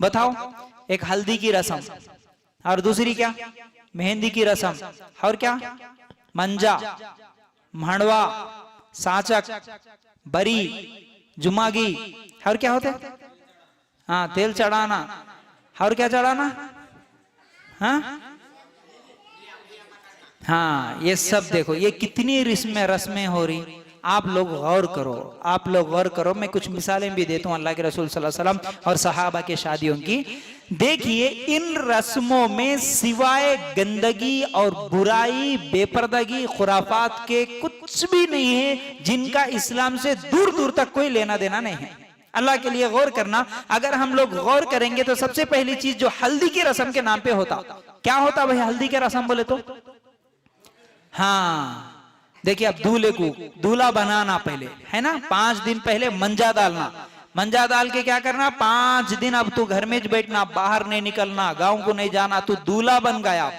बताओ। एक हल्दी की रस्म, और दूसरी क्या? मेहंदी की रस्म, और क्या? मंजा, मांडवा, साचक, बरी, जुमागी, और क्या होते? हाँ, तेल चढ़ाना, और क्या चढ़ाना? हाँ हाँ, ये सब देखो, ये कितनी रस्में हो रही। आप लोग गौर करो, आप लोग गौर करो। मैं कुछ मिसालें भी देता हूँ अल्लाह के रसूल सल्लल्लाहु अलैहि वसल्लम और सहाबा के शादियों की। देखिए, इन रस्मों में सिवाय गंदगी और बुराई, बेपर्दगी, खुराफात के कुछ भी नहीं है, जिनका इस्लाम से दूर दूर तक कोई लेना देना नहीं है। अल्लाह के लिए गौर करना। अगर हम लोग गौर करेंगे तो सबसे पहली चीज जो हल्दी की रस्म के नाम पे होता, क्या होता भाई? हल्दी के रस्म बोले तो, हाँ देखिए, अब दूल्हे को दूल्हा बनाना पहले है ना, 5 दिन पहले मंजा डालना। मंजा डाल के क्या करना? 5 दिन अब तू घर में बैठना, बाहर नहीं निकलना, गांव को नहीं जाना, तू दूल्हा बन गया।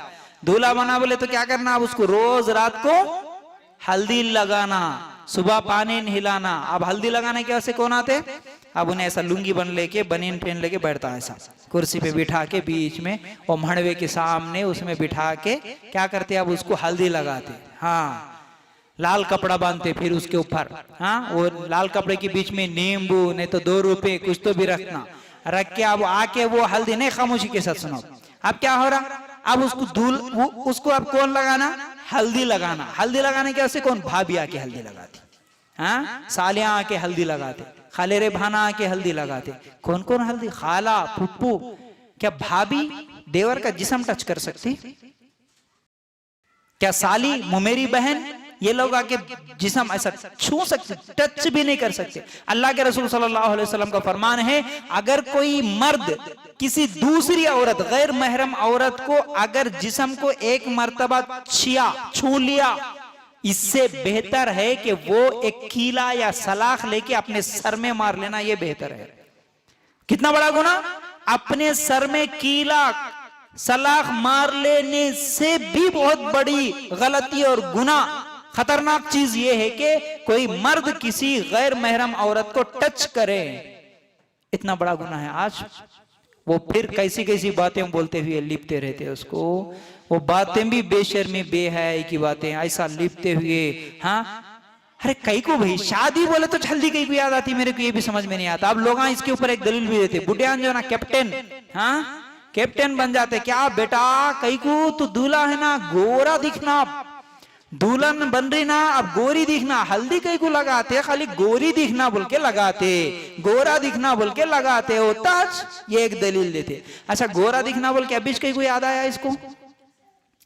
दूल्हा बना बोले तो क्या करना? अब उसको रोज रात को हल्दी लगाना, सुबह पानी नहलाना। अब हल्दी लगाने के वैसे कौन आते? अब उन्हें ऐसा लुंगी बन लेके, बनीन पहन लेके बैठता है, ऐसा कुर्सी पे बिठा के बीच में, और मड़वे के सामने उसमें बिठा के क्या करते? अब उसको हल्दी लगाते। हाँ, लाल कपड़ा बांधते फिर उसके ऊपर। हाँ, वो लाल कपड़े के बीच में नींबू, नहीं तो 2 रुपए कुछ तो भी रखना, रख के अब आके वो हल्दी, नहीं खामोशी के साथ सुनो। अब क्या हो रहा? अब उसको अब कौन लगाना? हल्दी लगाना। हल्दी लगाने के वैसे कौन? भाभी आके हल्दी लगाती, हाँ, सालियां आके हल्दी लगाते, खालेरे भाना आके हल्दी लगाते। कौन कौन हल्दी? खाला, फुप्पू। क्या भाभी देवर का जिस्म टच कर सकती? क्या साली, मुमेरी बहन, ये लोग आके जिस्म ऐसा छू सकते? टच भी नहीं कर सकते। अल्लाह के रसूल सल्लल्लाहु अलैहि वसल्लम का फरमान है, अगर कोई मर्द किसी दूसरी औरत, गैर महरम औरत को अगर जिस्म को एक मर्तबा छू लिया, इससे बेहतर है कि वो एक कीला या सलाख लेके अपने सर में मार लेना, ये बेहतर है। कितना बड़ा गुनाह! अपने सर में कीला सलाख मार लेने से भी बहुत बड़ी गलती और गुनाह, खतरनाक चीज ये है कि कोई मर्द किसी गैर महरम औरत को टच करे, इतना बड़ा गुनाह है। आज वो फिर कैसी कैसी बातें बोलते हुए लिपते रहते हैं उसको, वो बातें भी बेशर्मी बेहयाई की बातें, ऐसा लिपते हुए। हाँ, अरे कई को भाई शादी बोले तो हल्दी कई को याद आती, मेरे को ये भी समझ में नहीं आता। अब लोग इसके ऊपर एक दलील भी देते, बुढ़ियान जो ना कैप्टन, हाँ कैप्टन बन जाते। क्या बेटा, कई को तो दूल्हा है ना गोरा दिखना, दुल्हन बन रही ना अब गोरी दिखना, हल्दी कई को लगाते, खाली गोरी दिखना बोल के लगाते, गोरा दिखना बोल के लगाते हो ताज, ये एक दलील देते। अच्छा, गोरा दिखना बोल के अभी कई को याद आया इसको?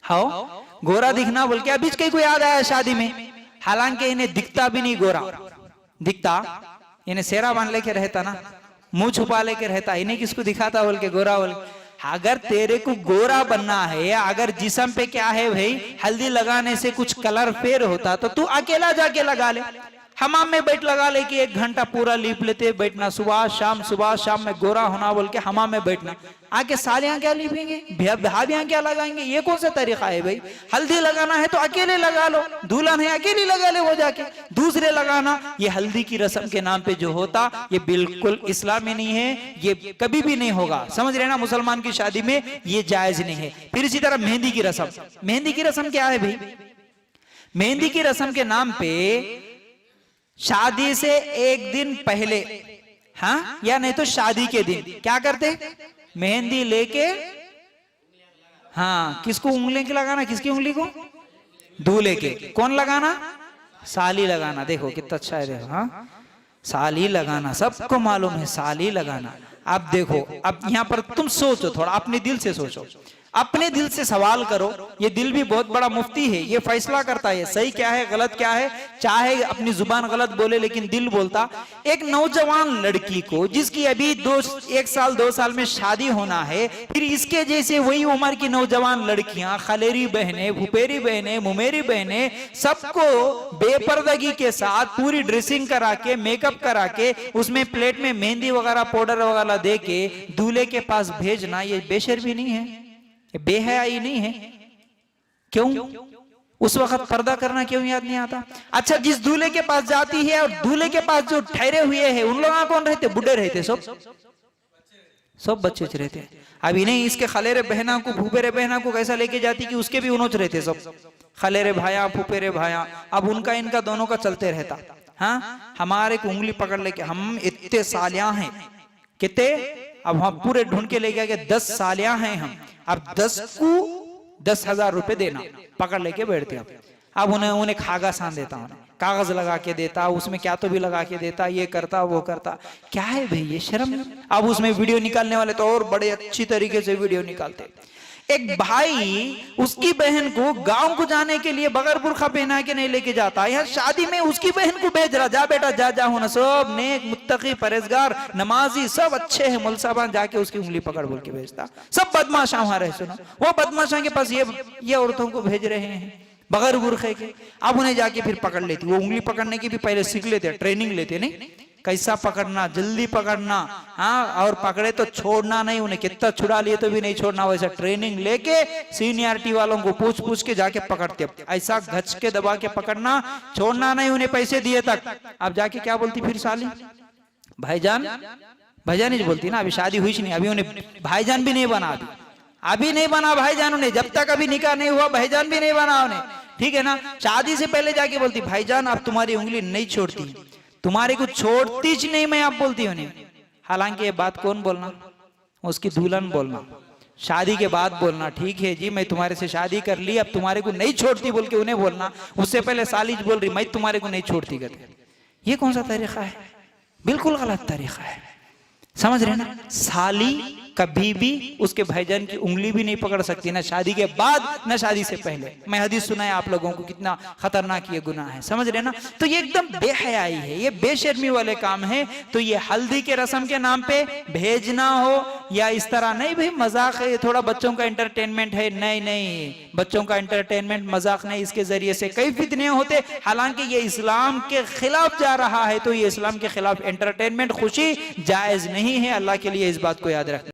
हाँ, गोरा दिखना बोल के अभी कई को याद आया शादी में, हालांकि इन्हें दिखता भी नहीं गोरा, दिखता इन्हें सेरा बांध लेके रहता ना, मुंह छुपा लेके रहता, इन्हें किसको दिखाता बोल के गोरा बोल। अगर तेरे को गोरा बनना है, अगर जिस्म पे क्या है भाई, हल्दी लगाने से कुछ कलर फेर होता तो तू अकेला जाके लगा ले, हमाम में बैठ लगा ले कि 1 घंटा पूरा लीप लेते बैठना, सुबह शाम में गोरा होना बोल के हमाम में बैठना। आके सालियां क्या लीपेंगे, भाभियां क्या लगाएंगे? ये कौन सा तरीका है भाई? हल्दी लगाना है तो अकेले लगा लो, दुल्हन है अकेले लगा ले, वो जाके दूसरे लगाना। ये हल्दी की रस्म के नाम पे जो होता, ये बिल्कुल इस्लामी नहीं है, ये कभी भी नहीं होगा, समझ रहे ना? मुसलमान की शादी में ये जायज नहीं है। फिर इसी तरह मेहंदी की रस्म, मेहंदी की रस्म क्या है भाई? मेहंदी की रस्म के नाम पे शादी से 1 दिन पहले, हाँ, या नहीं तो शादी के दिन क्या करते? मेहंदी लेके, हाँ, किसको उंगली की लगाना? किसकी उंगली को? दूल्हे के। कौन लगाना? साली लगाना। देखो कितना अच्छा है, देखो, हाँ, साली लगाना, सबको मालूम है साली लगाना। अब देखो, अब यहां पर तुम सोचो, थोड़ा अपने दिल से सोचो, अपने दिल से सवाल करो। ये दिल भी बहुत बड़ा मुफ्ती है, ये फैसला करता है सही क्या है गलत क्या है। चाहे अपनी जुबान गलत बोले लेकिन दिल बोलता। एक नौजवान लड़की को जिसकी अभी 1 साल 2 साल में शादी होना है, फिर इसके जैसे वही उम्र की नौजवान लड़कियां, खलेरी बहनें, भुपेरी बहनें, मुमेरी बहनें, सबको बेपर्दगी के साथ पूरी ड्रेसिंग करा के, मेकअप करा के, उसमें प्लेट में मेहंदी वगैरह पाउडर वगैरह दे के दूल्हे के पास भेजना, ये बेशर्मी नहीं है? बेहयाई नहीं है? क्यों? उस वक्त पर्दा करना क्यों याद नहीं आता? अच्छा, जिस दूल्हे के पास जाती है और दूल्हे के पास जो ठहरे हुए हैं, उन लोग कौन रहते? बुढ़े रहते सब, सब बच्चे रहते हैं। अब इन्हें इसके खलेरे बहना को फूफेरे बहना को कैसा लेके जाती कि उसके भी उनोच रहते सब, खलेरे भाया फूफेरे भाया। अब उनका इनका दोनों का चलते रहता। हाँ, हमारे को उंगली पकड़ लेके, हम इतने सालियां हैं कितने, अब हम पूरे ढूंढ के लेके गए 10 सालियां हैं हम, अब 10 को 10,000 रुपए देना, पकड़ लेके बैठते। अब उन्हें खागा सान देता, उन्हें कागज लगा के देता, उसमें क्या तो भी लगा के देता, ये करता वो करता। क्या है भाई ये शर्म। अब उसमें वीडियो निकालने वाले तो और बड़े अच्छी तरीके से वीडियो निकालते। एक भाई उसकी बहन को गांव को जाने के लिए बगैर बुर्खा पहना के नहीं लेके जाता, यहाँ शादी में उसकी बहन को भेज रहा, जा बेटा जा जा होना, सब नेक मुत्तकी परहेजगार नमाजी सब अच्छे हैं, मुलसाबान, जाके उसकी उंगली पकड़ बोल के भेजता। सब बदमाशा वहां रहे, सुनो वो बदमाशा के पास ये औरतों को भेज रहे हैं बगैर बुर्खे के। अब उन्हें जाके फिर पकड़ लेती, वो उंगली पकड़ने की भी पहले सीख लेते, ट्रेनिंग लेते, नहीं कैसा पकड़ना, जल्दी पकड़ना, हाँ, और पकड़े तो छोड़ना नहीं, उन्हें कितना छुड़ा लिए तो भी नहीं छोड़ना, वैसा ट्रेनिंग लेके सीनियरिटी वालों को पूछ पूछ के जाके पकड़ते, ऐसा घच के दबा के पकड़ना, छोड़ना नहीं, उन्हें पैसे दिए तक। अब जाके क्या बोलती फिर साली, भाईजान, भाईजान ही बोलती ना, अभी शादी हुई नहीं, अभी उन्हें भाईजान भी नहीं बना, अभी नहीं बना भाईजान उन्हें, जब तक अभी निकाह नहीं हुआ भाईजान भी नहीं बना उन्हें, ठीक है ना। शादी से पहले जाके बोलती, भाईजान अब तुम्हारी उंगली नहीं छोड़ती, तुम्हारे को छोड़ती ज नहीं मैं, आप बोलती उन्हें। हालांकि ये बात कौन बोलना, उसकी दुल्हन बोलना, शादी के बाद बोलना, ठीक है जी मैं तुम्हारे से शादी कर ली, अब तुम्हारे को नहीं छोड़ती बोल के उन्हें बोलना। उससे पहले सालिज बोल रही मैं तुम्हारे को नहीं छोड़ती करके। ये कौन सा तरीका है, बिल्कुल गलत तरीका है, समझ रहे ना। साली कभी भी उसके भाईजान की उंगली भी नहीं पकड़ सकती, ना शादी के बाद ना शादी से पहले। मैं हदीस सुनाया आप लोगों को, कितना खतरनाक ये गुनाह है, समझ रहे ना। तो ये एकदम बेहयाई है, ये बेशर्मी वाले काम है। तो ये हल्दी के रस्म के नाम पे भेजना हो या इस तरह नहीं, भाई मजाक है, थोड़ा बच्चों का एंटरटेनमेंट है, नहीं नहीं, बच्चों का एंटरटेनमेंट मजाक नहीं, इसके जरिए से कई फितने होते। हालांकि ये इस्लाम के खिलाफ जा रहा है, तो ये इस्लाम के खिलाफ एंटरटेनमेंट खुशी जायज नहीं है। अल्लाह के लिए इस बात को याद रखना।